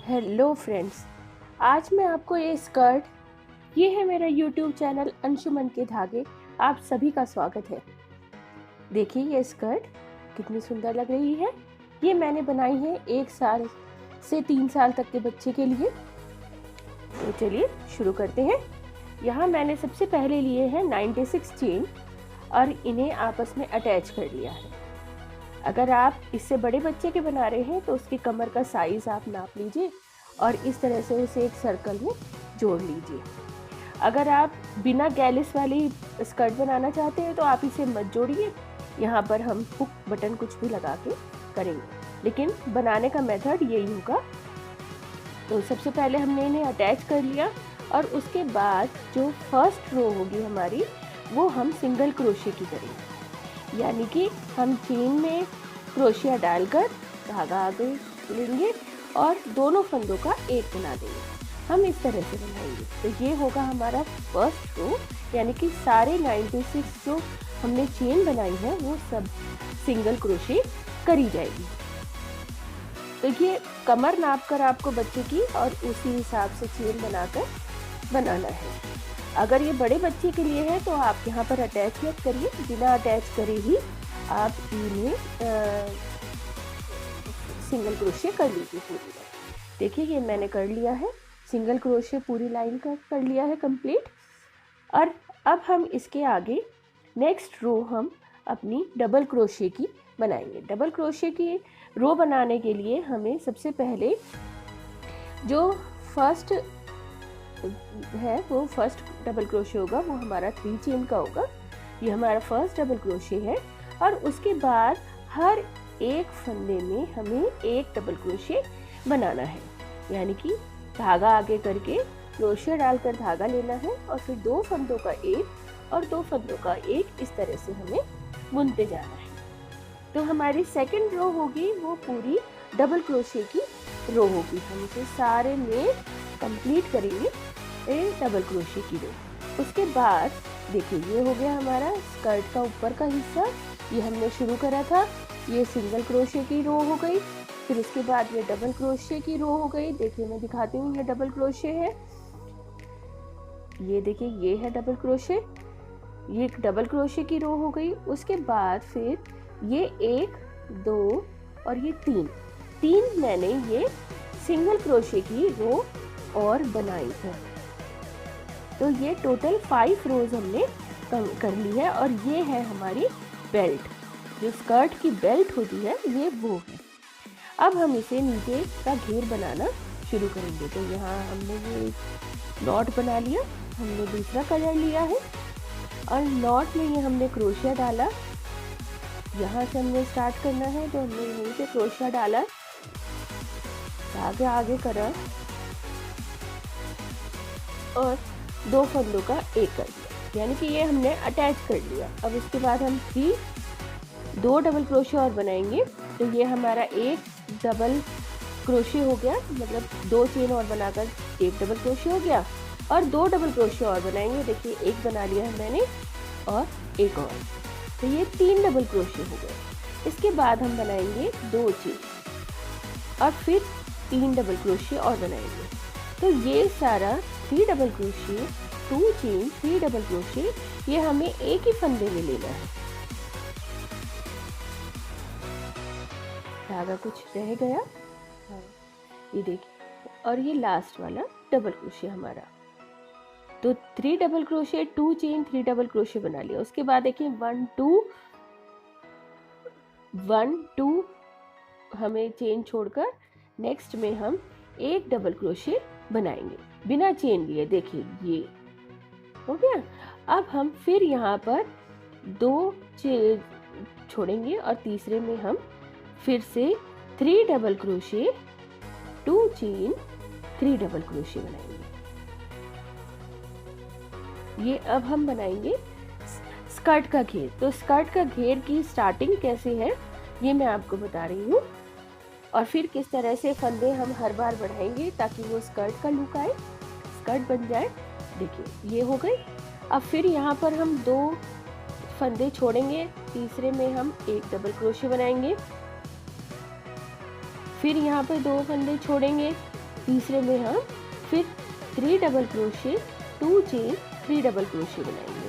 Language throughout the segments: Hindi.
हेलो फ्रेंड्स, आज मैं आपको ये है मेरा यूट्यूब चैनल अंशुमन के धागे। आप सभी का स्वागत है। देखिए ये स्कर्ट कितनी सुंदर लग रही है। ये मैंने बनाई है 1 साल से 3 साल तक के बच्चे के लिए। तो चलिए शुरू करते हैं। यहाँ मैंने सबसे पहले लिए हैं 96 चेन और इन्हें आपस में अटैच कर लिया है। अगर आप इससे बड़े बच्चे के बना रहे हैं तो उसकी कमर का साइज़ आप नाप लीजिए और इस तरह से उसे एक सर्कल में जोड़ लीजिए। अगर आप बिना गैलिस वाली स्कर्ट बनाना चाहते हैं तो आप इसे मत जोड़िए। यहाँ पर हम हुक बटन कुछ भी लगा के करेंगे, लेकिन बनाने का मेथड यही होगा। तो सबसे पहले हमने इन्हें अटैच कर लिया और उसके बाद जो फर्स्ट रो होगी हमारी वो हम सिंगल क्रोशे की करेंगे। यानी कि हम चेन में क्रोशिया डालकर धागा आगे लेंगे और दोनों फंदों का एक बना देंगे। हम इस तरह से बनाएंगे। तो ये होगा हमारा फर्स्ट रो, यानी कि सारे 96 जो हमने चेन बनाई है वो सब सिंगल क्रोशे करी जाएगी। तो ये कमर नाप कर आपको बच्चे की और उसी हिसाब से चेन बनाकर बनाना है। अगर ये बड़े बच्चे के लिए है तो आप यहाँ पर अटैच मत करिए, बिना अटैच करे ही आप इन्हें सिंगल क्रोशे कर लीजिए पूरी। देखिए ये मैंने कर लिया है, सिंगल क्रोशे पूरी लाइन का कर लिया है कंप्लीट। और अब हम इसके आगे नेक्स्ट रो हम अपनी डबल क्रोशे की बनाएंगे। डबल क्रोशे की रो बनाने के लिए हमें सबसे पहले जो फर्स्ट है वो फर्स्ट डबल क्रोशे होगा, वो हमारा 3 चेन का होगा। ये हमारा फर्स्ट डबल क्रोशे है और उसके बाद हर एक फंदे में हमें एक डबल क्रोशे बनाना है। यानी कि धागा आगे करके क्रोशे डालकर धागा लेना है और फिर 2 फंदों का एक और 2 फंदों का एक, इस तरह से हमें बुनते जाना है। तो हमारी सेकंड रो होगी वो पूरी डबल क्रोशे की रो होगी। हम इसे सारे में कंप्लीट करेंगे डबल क्रोशे की रो। उसके बाद देखिए ये हो गया हमारा स्कर्ट का ऊपर का हिस्सा, ये हमने शुरू करा था। ये सिंगल क्रोशे की रो हो गई। फिर उसके बाद ये डबल क्रोशे की रो हो गई। देखिए मैं दिखाती हूँ, ये डबल क्रोशे है। ये देखिए ये है डबल क्रोशे, ये एक डबल क्रोशे की रो हो गई। उसके बाद फिर ये 1 2 और ये 3 मैंने ये सिंगल क्रोशे की रो और बनाई है। तो ये टोटल 5 रोज हमने कर ली है। और ये है हमारी बेल्ट, जो स्कर्ट की बेल्ट होती है ये वो है। अब हम इसे नीचे का घेर बनाना शुरू करेंगे। तो यहाँ हमने ये नॉट बना लिया, हमने दूसरा कलर लिया है और नॉट में ये हमने क्रोशिया डाला। यहाँ से हमने स्टार्ट करना है, तो हमने यहीं से क्रोशिया डाला, आगे करा और 2 फंदों का एक कर दिया, यानी कि ये हमने अटैच कर लिया। अब इसके बाद हम 2 डबल क्रोशे और बनाएंगे। तो ये हमारा एक डबल क्रोशे हो गया, मतलब 2 चेन और बनाकर एक डबल क्रोशे हो गया और 2 डबल क्रोशे और बनाएंगे। देखिए एक बना लिया है मैंने और एक और, तो ये 3 डबल क्रोशे हो गए। इसके बाद हम बनाएंगे 2 चेन और फिर 3 डबल क्रोशे और बनाएंगे। तो ये सारा 3 double crochet 2 chain 3 double crochet ये हमें एक ही फंदे में लेना है। धागा कुछ रह गया, हाँ ये देखिए, और ये लास्ट वाला डबल क्रोशे हमारा। तो 3 double crochet 2 chain 3 double crochet बना लिया। उसके बाद देखिए 1 2 हमें चेन छोड़कर नेक्स्ट में हम एक डबल क्रोशे बनाएंगे बिना चेन लिए। देखिए ये हो गया। अब हम फिर यहाँ पर 2 चेन छोड़ेंगे और तीसरे में हम फिर से 3 double crochet 2 chain 3 double crochet बनाएंगे। ये अब हम बनाएंगे स्कर्ट का घेर। तो स्कर्ट का घेर की स्टार्टिंग कैसे है ये मैं आपको बता रही हूँ और फिर किस तरह से फंदे हम हर बार बढ़ाएंगे ताकि वो स्कर्ट का लुक आए, स्कर्ट बन जाए। देखिए ये हो गई। अब फिर यहाँ पर हम 2 फंदे छोड़ेंगे, तीसरे में हम एक डबल क्रोशे बनाएंगे। फिर यहाँ पर 2 फंदे छोड़ेंगे, तीसरे में हम फिर 3 double crochet 2 chain 3 double crochet बनाएंगे।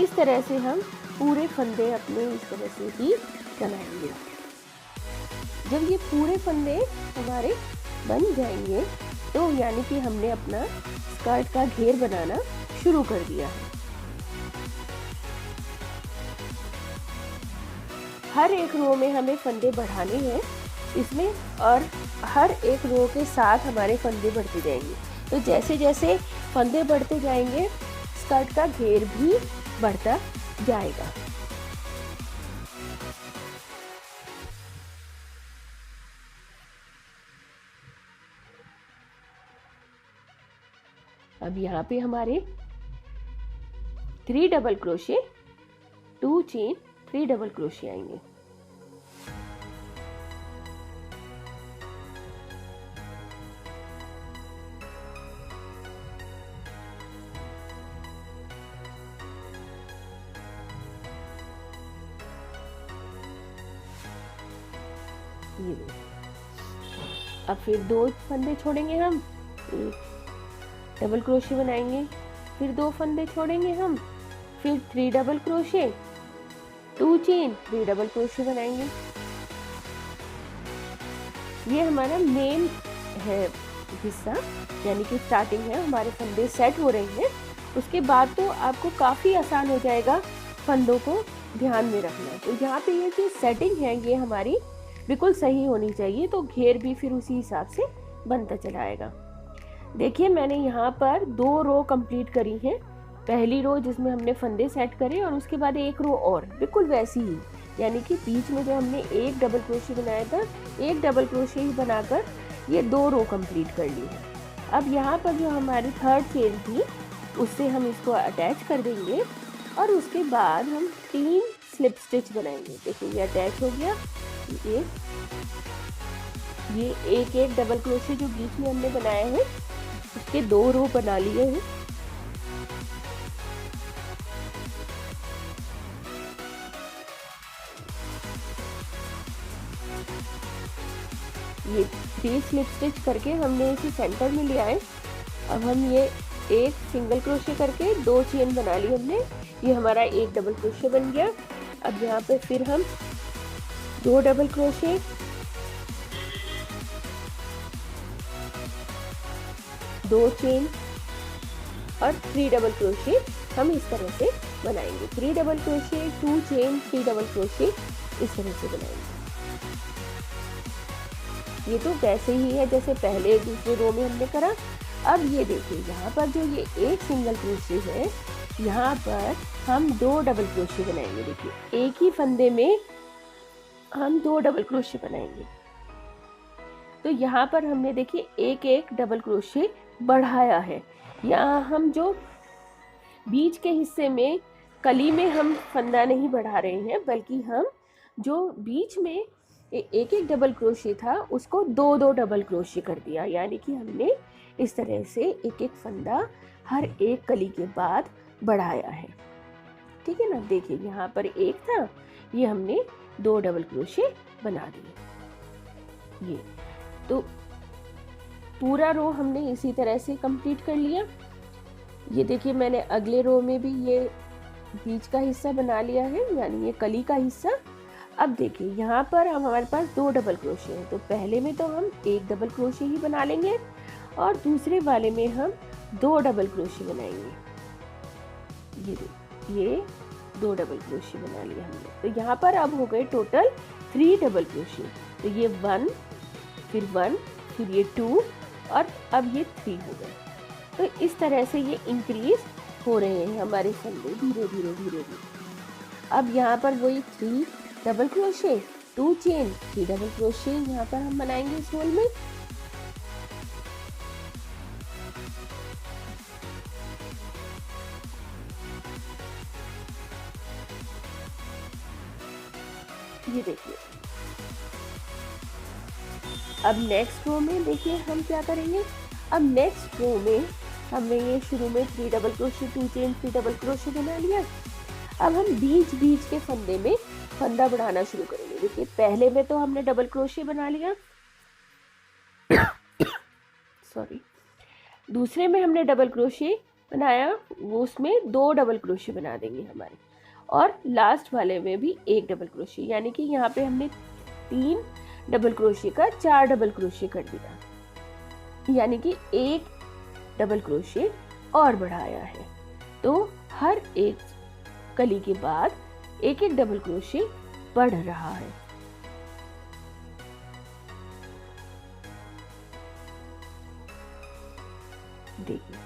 इस तरह से हम पूरे फंदे अपने इस तरह से ही बनाएंगे। जब ये पूरे फंदे हमारे बन जाएंगे तो यानी कि हमने अपना स्कर्ट का घेर बनाना शुरू कर दिया है। हर एक रो में हमें फंदे बढ़ाने हैं इसमें, और हर एक रो के साथ हमारे फंदे बढ़ते जाएंगे। तो जैसे जैसे फंदे बढ़ते जाएंगे स्कर्ट का घेर भी बढ़ता जाएगा। अब यहाँ पे हमारे 3 double crochet 2 chain 3 double crochet आएंगे। ये अब फिर 2 फंदे छोड़ेंगे हम, डबल क्रोशे बनाएंगे, फिर 2 फंदे छोड़ेंगे हम, फिर 3 double crochet 2 chain 3 double crochet बनाएंगे। ये हमारा मेन है हिस्सा, यानी कि स्टार्टिंग है, हमारे फंदे सेट हो रहे हैं। उसके बाद तो आपको काफ़ी आसान हो जाएगा फंदों को ध्यान में रखना। तो यहाँ पे ये जो सेटिंग है ये हमारी बिल्कुल सही होनी चाहिए, तो घेर भी फिर उसी हिसाब से बनता चला आएगा। देखिए मैंने यहाँ पर 2 रो कंप्लीट करी है। पहली रो जिसमें हमने फंदे सेट करे और उसके बाद एक रो और बिल्कुल वैसी ही, यानी कि बीच में जो हमने एक डबल क्रोशे बनाया था, एक डबल क्रोशे ही बनाकर ये 2 रो कंप्लीट कर ली है। अब यहाँ पर जो हमारी थर्ड चेन थी उससे हम इसको अटैच कर देंगे और उसके बाद हम 3 स्लिप स्टिच बनाएंगे। देखिए ये अटैच हो गया। ये एक एक डबल क्रोशे जो बीच में हमने बनाया है उसके 2 रो बना लिए हैं। ये 3 स्लिप स्टिच करके हमने इसे सेंटर में लिया है। अब हम ये एक सिंगल क्रोशे करके 2 चेन बना ली हमने, ये हमारा एक डबल क्रोशे बन गया। अब यहाँ पे फिर हम 2 डबल क्रोशे, 2 चेन और 3 डबल क्रोशे हम इस तरह से बनाएंगे। 3 double crochet 2 chain 3 double crochet इस तरह से बनाएंगे। ये तो वैसे ही है जैसे पहले दूसरे रो में हमने करा। अब ये देखिए यहाँ पर जो ये एक सिंगल क्रोशे है, यहाँ पर हम 2 डबल क्रोशे बनाएंगे। देखिए एक ही फंदे में हम 2 डबल क्रोशे बनाएंगे। तो यहाँ पर हमने देखिए एक एक डबल क्रोशे बढ़ाया है। यहाँ हम जो बीच के हिस्से में कली में हम फंदा नहीं बढ़ा रहे हैं, बल्कि हम जो बीच में एक एक डबल क्रोशे था उसको 2 डबल क्रोशे कर दिया, यानी कि हमने इस तरह से एक एक फंदा हर एक कली के बाद बढ़ाया है। ठीक है ना। देखिए यहाँ पर एक था, ये हमने 2 डबल क्रोशे बना दिए। ये तो पूरा रो हमने इसी तरह से कंप्लीट कर लिया। ये देखिए मैंने अगले रो में भी ये बीच का हिस्सा बना लिया है, यानी ये कली का हिस्सा। अब देखिए यहाँ पर हमारे पास 2 डबल क्रोशे हैं, तो पहले में तो हम एक डबल क्रोशे ही बना लेंगे और दूसरे वाले में हम 2 डबल क्रोशे बनाएंगे। ये 2 डबल क्रोशे बना लिया हमने। तो यहाँ पर अब हो गए टोटल 3 डबल क्रोशे। तो ये 1 फिर 1 फिर ये 2 और अब ये 3 हो गए। तो इस तरह से ये इंक्रीज हो रहे हैं हमारे फंदे धीरे धीरे धीरे धीरे। अब यहाँ पर वही 3 double crochet 2 chain 3 double crochet यहाँ पर हम बनाएंगे इस होल में। ये देखिए अब नेक्स्ट रो में देखिए हम क्या करेंगे। अब नेक्स्ट रो में हमने ये शुरू में 3 double crochet 2 chain 3 double crochet बना लिया। अब हम बीच बीच के फंदे में फंदा बढ़ाना शुरू करेंगे। देखिए पहले में तो हमने डबल क्रोशे बना लिया, सॉरी, दूसरे में हमने डबल क्रोशे बनाया, वो उसमें 2 डबल क्रोशे बना देंगे हमारे, और लास्ट वाले में भी 1 डबल क्रोशे, यानी कि यहाँ पे हमने 3 डबल क्रोशे का 4 डबल क्रोशे कर दिया, यानी कि 1 डबल क्रोशे और बढ़ाया है। तो हर एक कली के बाद 1-1 डबल क्रोशे बढ़ रहा है। देखिए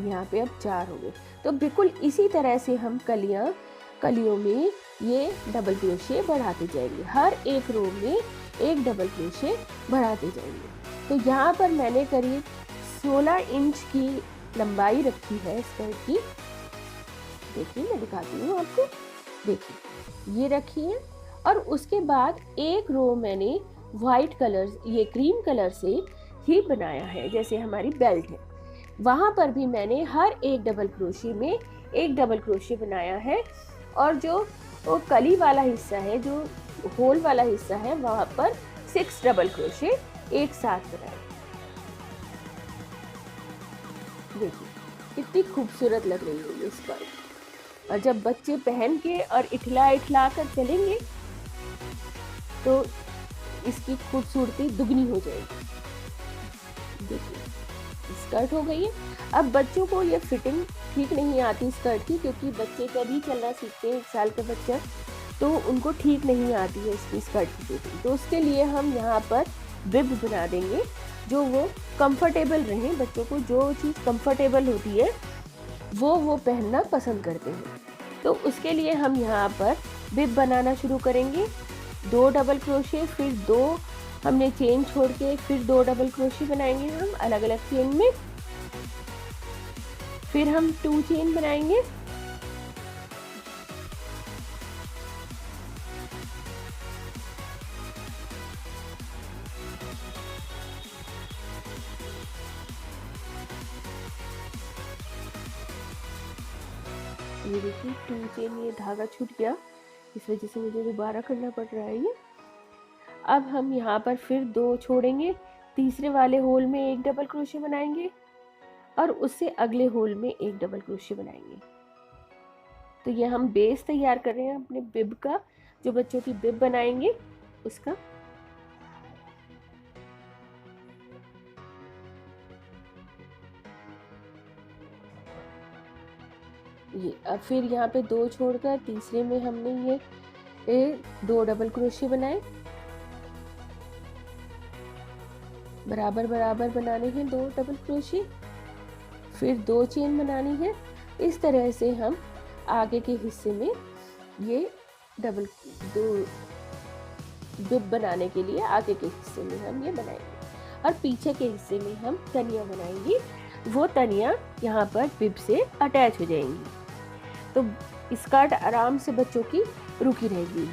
यहाँ पे अब 4 हो गए। तो बिल्कुल इसी तरह से हम कलियों में ये डबल क्रोशे बढ़ाते जाएंगे, हर एक रो में 1 डबल क्रोशे बढ़ाते जाएंगे। तो यहाँ पर मैंने करीब 16 इंच की लंबाई रखी है स्कर्ट की। देखिए मैं दिखाती हूँ आपको, देखिए ये रखी है, और उसके बाद एक रो मैंने वाइट कलर, ये क्रीम कलर से ही बनाया है, जैसे हमारी बेल्ट है, वहाँ पर भी मैंने हर एक डबल क्रोशे में 1 डबल क्रोशे बनाया है, और जो वो कली वाला हिस्सा है, जो होल वाला हिस्सा है, वहाँ पर 6 डबल क्रोशे एक साथ बनाए। देखिए कितनी खूबसूरत लग रही है ये स्कर्ट, और जब बच्चे पहन के और इठला कर चलेंगे तो इसकी खूबसूरती दुगनी हो जाएगी। देखिए स्कर्ट हो गई है। अब बच्चों को ये फिटिंग ठीक नहीं आती स्कर्ट की, क्योंकि बच्चे तभी चलना सीखते हैं, 1 साल का बच्चा, तो उनको ठीक नहीं आती है इसकी स्कर्ट की फिटिंग। तो उसके लिए हम यहाँ पर बिब बना देंगे, जो वो कंफर्टेबल रहे, बच्चों को जो चीज़ कंफर्टेबल होती है वो पहनना पसंद करते हैं। तो उसके लिए हम यहाँ पर बिब बनाना शुरू करेंगे। 2 डबल क्रोशे, फिर 2 हमने चेन छोड़ के फिर 2 डबल क्रोशे बनाएंगे हम अलग अलग चेन में, फिर हम 2 चेन बनाएंगे, ये देखिए 2 चेन, ये धागा छूट गया, इस वजह से मुझे दोबारा करना पड़ रहा है ये। अब हम यहाँ पर फिर 2 छोड़ेंगे, तीसरे वाले होल में 1 डबल क्रोशे बनाएंगे, और उससे अगले होल में 1 डबल क्रोशे बनाएंगे। तो ये हम बेस तैयार कर रहे हैं अपने बिब का, जो बच्चों की बिब बनाएंगे उसका। ये अब फिर यहाँ पे 2 छोड़कर तीसरे में हमने ये 2 डबल क्रोशे बनाए, बराबर बराबर बनाने हैं 2 डबल क्रोशे, फिर 2 चेन बनानी है। इस तरह से हम आगे के हिस्से में ये डबल 2 बिब बनाने के लिए आगे के हिस्से में हम ये बनाएंगे, और पीछे के हिस्से में हम तनिया बनाएंगे। वो तनिया यहाँ पर बिब से अटैच हो जाएंगी, तो स्कर्ट आराम से बच्चों की रुकी रहेगी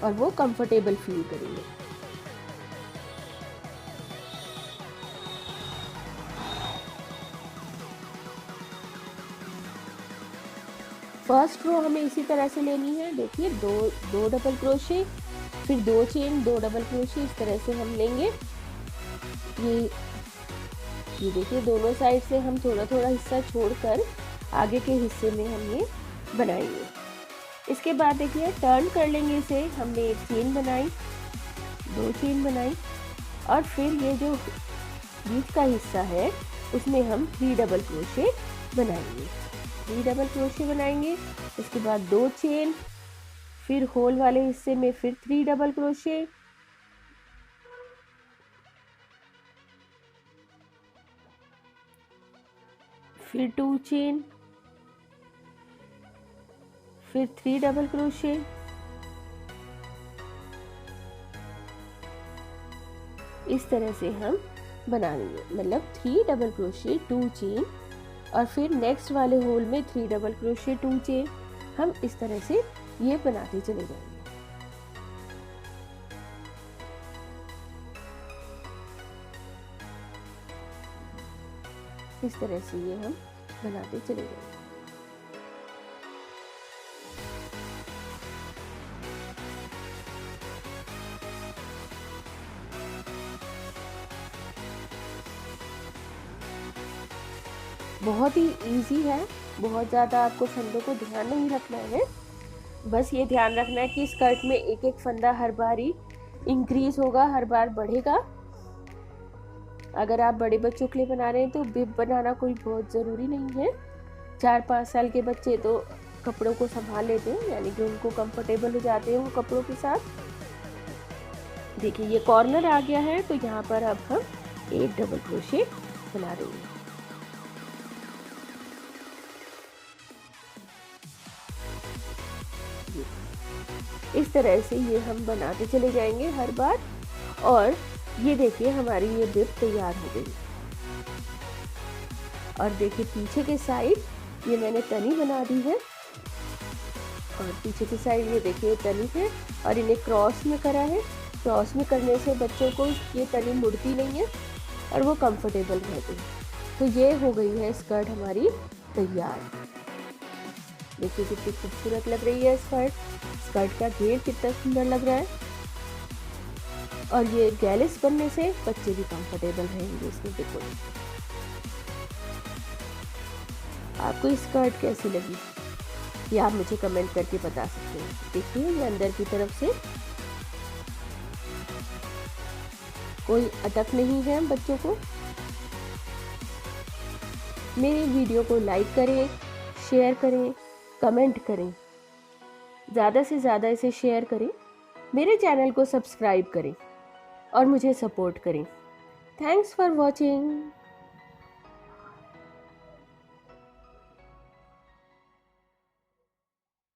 और वो कंफर्टेबल फील करेंगे। फर्स्ट रो हमें इसी तरह से लेनी है। देखिए 2 डबल क्रोशे, फिर 2 चेन, 2 डबल क्रोशे, इस तरह से हम लेंगे। ये देखिए दोनों साइड से हम थोड़ा थोड़ा हिस्सा छोड़कर आगे के हिस्से में हम ये बनाएंगे। इसके बाद देखिए टर्न कर लेंगे इसे, हमने 1 चेन बनाई, 2 चेन बनाई, और फिर ये जो बीच का हिस्सा है उसमें हम 3 डबल क्रोशे बनाएंगे। 3 डबल क्रोशे बनाएंगे, इसके बाद 2 चेन, फिर होल वाले हिस्से में फिर 3 डबल क्रोशे, फिर 2 चेन, फिर 3 डबल क्रोशे, इस तरह से हम बनाएंगे, मतलब 3 डबल क्रोशे 2 चेन, और फिर नेक्स्ट वाले होल में 3 डबल क्रोशे 2 चेन, हम इस तरह से ये बनाते चले जाएंगे। इस तरह से ये हम बनाते चले जाएंगे। बहुत ही इजी है, बहुत ज़्यादा आपको फंदों को ध्यान नहीं रखना है। बस ये ध्यान रखना है कि स्कर्ट में एक एक फंदा हर बार ही इंक्रीज होगा, हर बार बढ़ेगा। अगर आप बड़े बच्चों के लिए बना रहे हैं तो बिब बनाना कोई बहुत ज़रूरी नहीं है। 4-5 साल के बच्चे तो कपड़ों को संभाल लेते हैं, यानी कि उनको कंफर्टेबल हो जाते हैं वो कपड़ों के साथ। देखिए ये कॉर्नर आ गया है, तो यहाँ पर अब हम एक डबल क्रोशे बना देंगे। इस तरह से ये हम बनाते चले जाएंगे हर बार। और ये देखिए हमारी ये बिब तैयार हो गई। और देखिए पीछे के साइड ये मैंने तनी बना दी है, और पीछे की साइड ये देखिए तनी है, और इन्हें क्रॉस में करा है। क्रॉस में करने से बच्चों को ये तनी मुड़ती नहीं है और वो कंफर्टेबल रहते हैं। तो ये हो गई है स्कर्ट हमारी तैयार। देखिए कितनी खूबसूरत लग रही है स्कर्ट का घेर कितना सुंदर लग रहा है। और ये गैलिस बनने से बच्चे भी कंफर्टेबल रहेंगे इसमें। देखो आपको ये स्कर्ट कैसी लगी ये आप मुझे कमेंट करके बता सकते हैं। देखिए ये अंदर की तरफ से कोई अटक नहीं है बच्चों को। मेरी वीडियो को लाइक करें, शेयर करें, कमेंट करें, ज़्यादा से ज़्यादा इसे शेयर करें, मेरे चैनल को सब्सक्राइब करें और मुझे सपोर्ट करें। Thanks for watching.